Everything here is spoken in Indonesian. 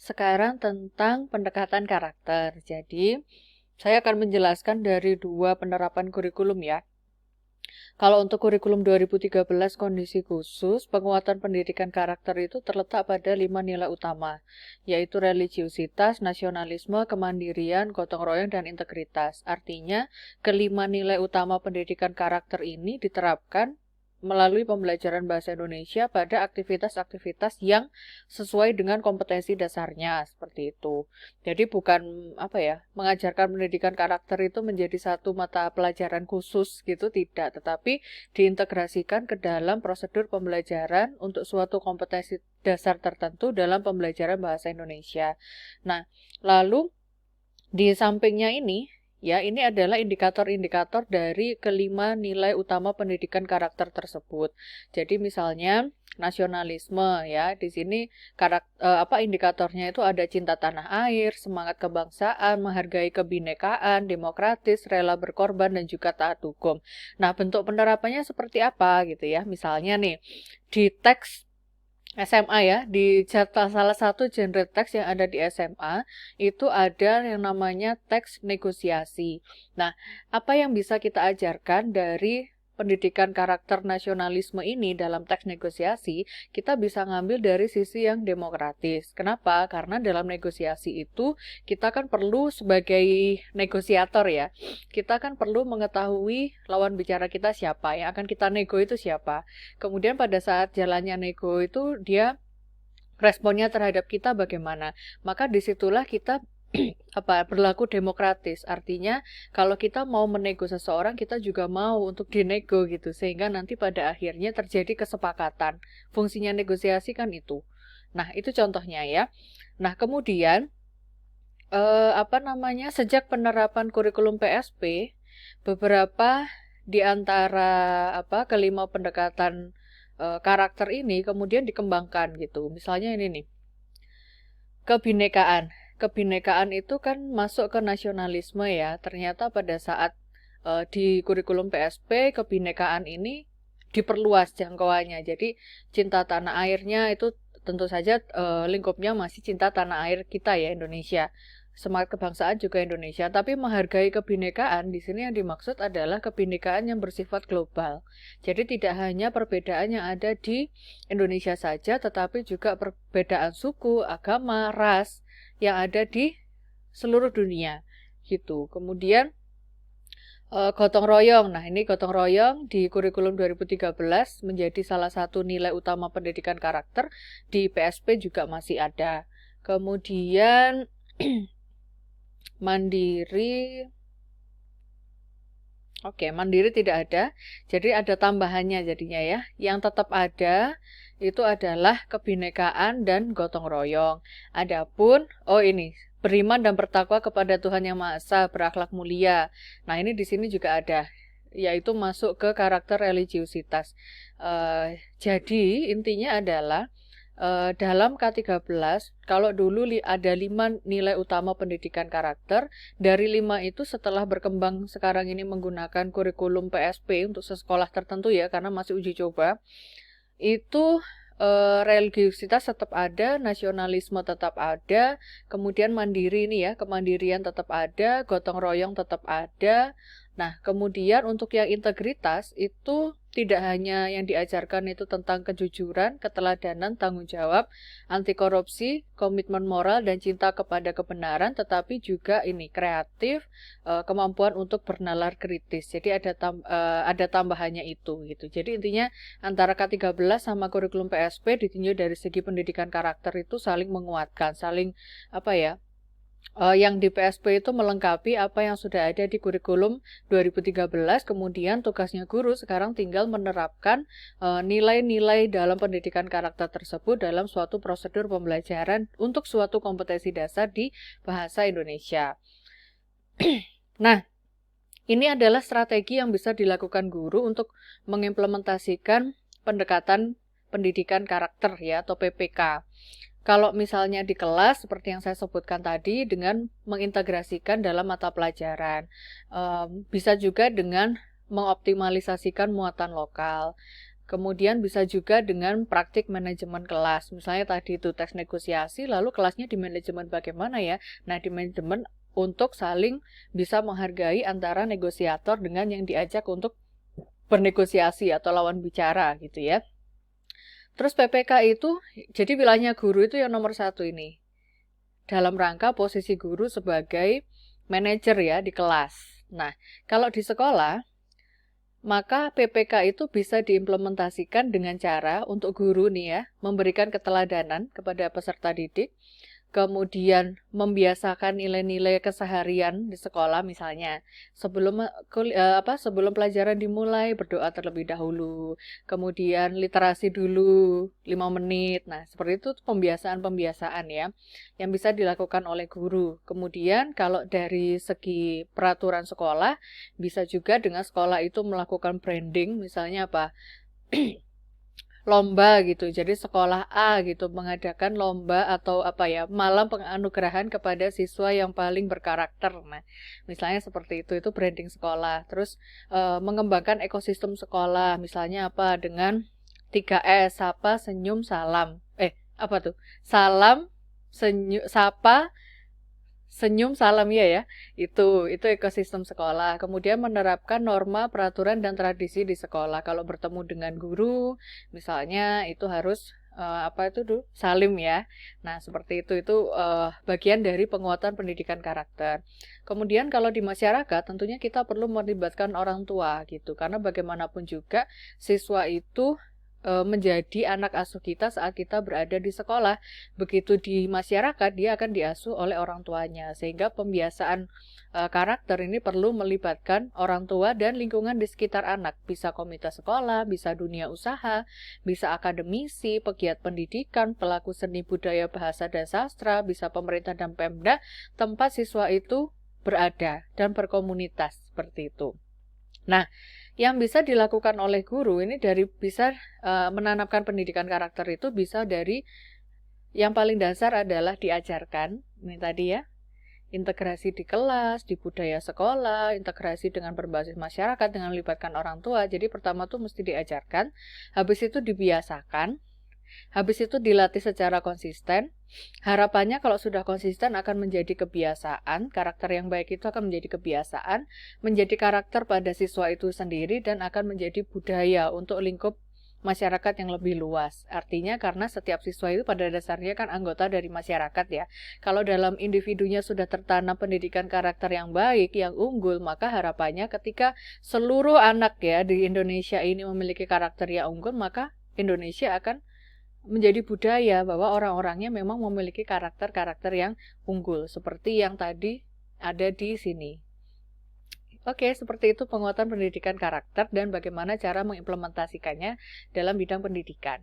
sekarang tentang pendekatan karakter. Jadi, saya akan menjelaskan dari dua penerapan kurikulum ya. Kalau untuk kurikulum 2013 kondisi khusus, penguatan pendidikan karakter itu terletak pada 5 nilai utama, yaitu religiusitas, nasionalisme, kemandirian, gotong royong, dan integritas. Artinya, kelima nilai utama pendidikan karakter ini diterapkan melalui pembelajaran bahasa Indonesia pada aktivitas-aktivitas yang sesuai dengan kompetensi dasarnya, seperti itu. Jadi bukan mengajarkan pendidikan karakter itu menjadi satu mata pelajaran khusus gitu, tidak, tetapi diintegrasikan ke dalam prosedur pembelajaran untuk suatu kompetensi dasar tertentu dalam pembelajaran bahasa Indonesia. Nah, lalu di sampingnya ini, ya, ini adalah indikator-indikator dari kelima nilai utama pendidikan karakter tersebut. Jadi misalnya nasionalisme, ya, di sini indikatornya itu ada cinta tanah air, semangat kebangsaan, menghargai kebinekaan, demokratis, rela berkorban, dan juga taat hukum. Nah, bentuk penerapannya seperti apa gitu ya? Misalnya nih, di teks SMA ya, di salah satu genre teks yang ada di SMA itu ada yang namanya teks negosiasi. Nah, apa yang bisa kita ajarkan dari pendidikan karakter nasionalisme ini dalam teks negosiasi, kita bisa ngambil dari sisi yang demokratis. Kenapa? Karena dalam negosiasi itu kita kan perlu sebagai negosiator ya, kita kan perlu mengetahui lawan bicara kita siapa, yang akan kita nego itu siapa. Kemudian pada saat jalannya nego itu dia responnya terhadap kita bagaimana. Maka disitulah kita berlaku demokratis. Artinya kalau kita mau menego seseorang, kita juga mau untuk dinego gitu, sehingga nanti pada akhirnya terjadi kesepakatan. Fungsinya negosiasi kan itu. Nah, itu contohnya ya. Nah, kemudian sejak penerapan kurikulum PSP, beberapa di antara kelima pendekatan karakter ini kemudian dikembangkan gitu. Misalnya ini nih, kebinekaan. Kebinekaan itu kan masuk ke nasionalisme ya. Ternyata pada saat di kurikulum PSP, kebinekaan ini diperluas jangkauannya. Jadi cinta tanah airnya itu tentu saja lingkupnya masih cinta tanah air kita ya, Indonesia. Semangat kebangsaan juga Indonesia, tapi menghargai kebinekaan di sini yang dimaksud adalah kebinekaan yang bersifat global. Jadi tidak hanya perbedaan yang ada di Indonesia saja, tetapi juga perbedaan suku, agama, ras yang ada di seluruh dunia gitu. Kemudian gotong royong. Nah, ini gotong royong di kurikulum 2013 menjadi salah satu nilai utama pendidikan karakter, di PSP juga masih ada. Kemudian mandiri. Oke, mandiri tidak ada. Jadi ada tambahannya jadinya ya. Yang tetap ada itu adalah kebinekaan dan gotong royong. Adapun ini beriman dan bertakwa kepada Tuhan Yang Maha Esa, berakhlak mulia. Nah, ini di sini juga ada, yaitu masuk ke karakter religiusitas. Jadi intinya adalah dalam K13, kalau dulu ada 5 nilai utama pendidikan karakter, dari 5 itu setelah berkembang sekarang ini menggunakan kurikulum PSP untuk sekolah tertentu ya, karena masih uji coba, itu religiusitas tetap ada, nasionalisme tetap ada, kemudian mandiri nih ya, kemandirian tetap ada, gotong royong tetap ada. Nah, kemudian untuk yang integritas itu tidak hanya yang diajarkan itu tentang kejujuran, keteladanan, tanggung jawab, anti korupsi, komitmen moral, dan cinta kepada kebenaran, tetapi juga ini kreatif, kemampuan untuk bernalar kritis. Jadi ada tambahannya itu gitu. Jadi intinya antara K13 sama kurikulum PSP ditinjau dari segi pendidikan karakter itu saling menguatkan, saling yang di PSP itu melengkapi apa yang sudah ada di kurikulum 2013, kemudian tugasnya guru sekarang tinggal menerapkan nilai-nilai dalam pendidikan karakter tersebut dalam suatu prosedur pembelajaran untuk suatu kompetensi dasar di bahasa Indonesia. Nah, ini adalah strategi yang bisa dilakukan guru untuk mengimplementasikan pendekatan pendidikan karakter ya, atau PPK. Kalau misalnya di kelas, seperti yang saya sebutkan tadi, dengan mengintegrasikan dalam mata pelajaran. Bisa juga dengan mengoptimalisasikan muatan lokal. Kemudian bisa juga dengan praktik manajemen kelas. Misalnya tadi itu tes negosiasi, lalu kelasnya di manajemen bagaimana ya? Nah, di manajemen untuk saling bisa menghargai antara negosiator dengan yang diajak untuk bernegosiasi atau lawan bicara gitu ya. Terus PPK itu, jadi wilayahnya guru itu yang nomor 1 ini. Dalam rangka posisi guru sebagai manajer ya di kelas. Nah, kalau di sekolah, maka PPK itu bisa diimplementasikan dengan cara untuk guru nih ya, memberikan keteladanan kepada peserta didik, kemudian membiasakan nilai-nilai keseharian di sekolah misalnya. Sebelum pelajaran dimulai berdoa terlebih dahulu, kemudian literasi dulu 5 menit. Nah, seperti itu pembiasaan-pembiasaan ya yang bisa dilakukan oleh guru. Kemudian kalau dari segi peraturan sekolah bisa juga dengan sekolah itu melakukan branding, misalnya apa? Lomba gitu. Jadi sekolah A gitu mengadakan lomba atau apa ya, malam penganugerahan kepada siswa yang paling berkarakter. Nah, misalnya seperti itu branding sekolah. Terus mengembangkan ekosistem sekolah, misalnya apa dengan 3S, sapa, senyum, salam. Apa tuh? Salam, senyum, sapa, senyum, salam ya. Itu ekosistem sekolah. Kemudian menerapkan norma, peraturan dan tradisi di sekolah. Kalau bertemu dengan guru, misalnya itu harus salim ya. Nah, seperti itu bagian dari penguatan pendidikan karakter. Kemudian kalau di masyarakat tentunya kita perlu melibatkan orang tua gitu. Karena bagaimanapun juga siswa itu menjadi anak asuh kita saat kita berada di sekolah. Begitu di masyarakat, dia akan diasuh oleh orang tuanya. Sehingga pembiasaan karakter ini perlu melibatkan orang tua dan lingkungan di sekitar anak. Bisa komite sekolah, bisa dunia usaha, bisa akademisi, pegiat pendidikan, pelaku seni budaya bahasa dan sastra, bisa pemerintah dan Pemda, tempat siswa itu berada dan berkomunitas seperti itu. Nah, yang bisa dilakukan oleh guru ini bisa menanamkan pendidikan karakter itu bisa dari yang paling dasar adalah diajarkan, ini tadi ya, integrasi di kelas, di budaya sekolah, integrasi dengan berbasis masyarakat, dengan melibatkan orang tua. Jadi pertama tuh mesti diajarkan, habis itu dibiasakan, habis itu dilatih secara konsisten. Harapannya kalau sudah konsisten akan menjadi kebiasaan, karakter yang baik itu akan menjadi kebiasaan, menjadi karakter pada siswa itu sendiri dan akan menjadi budaya untuk lingkup masyarakat yang lebih luas. Artinya karena setiap siswa itu pada dasarnya kan anggota dari masyarakat ya. Kalau dalam individunya sudah tertanam pendidikan karakter yang baik, yang unggul, maka harapannya ketika seluruh anak ya di Indonesia ini memiliki karakter yang unggul, maka Indonesia akan menjadi budaya bahwa orang-orangnya memang memiliki karakter-karakter yang unggul seperti yang tadi ada di sini. Oke, seperti itu penguatan pendidikan karakter dan bagaimana cara mengimplementasikannya dalam bidang pendidikan.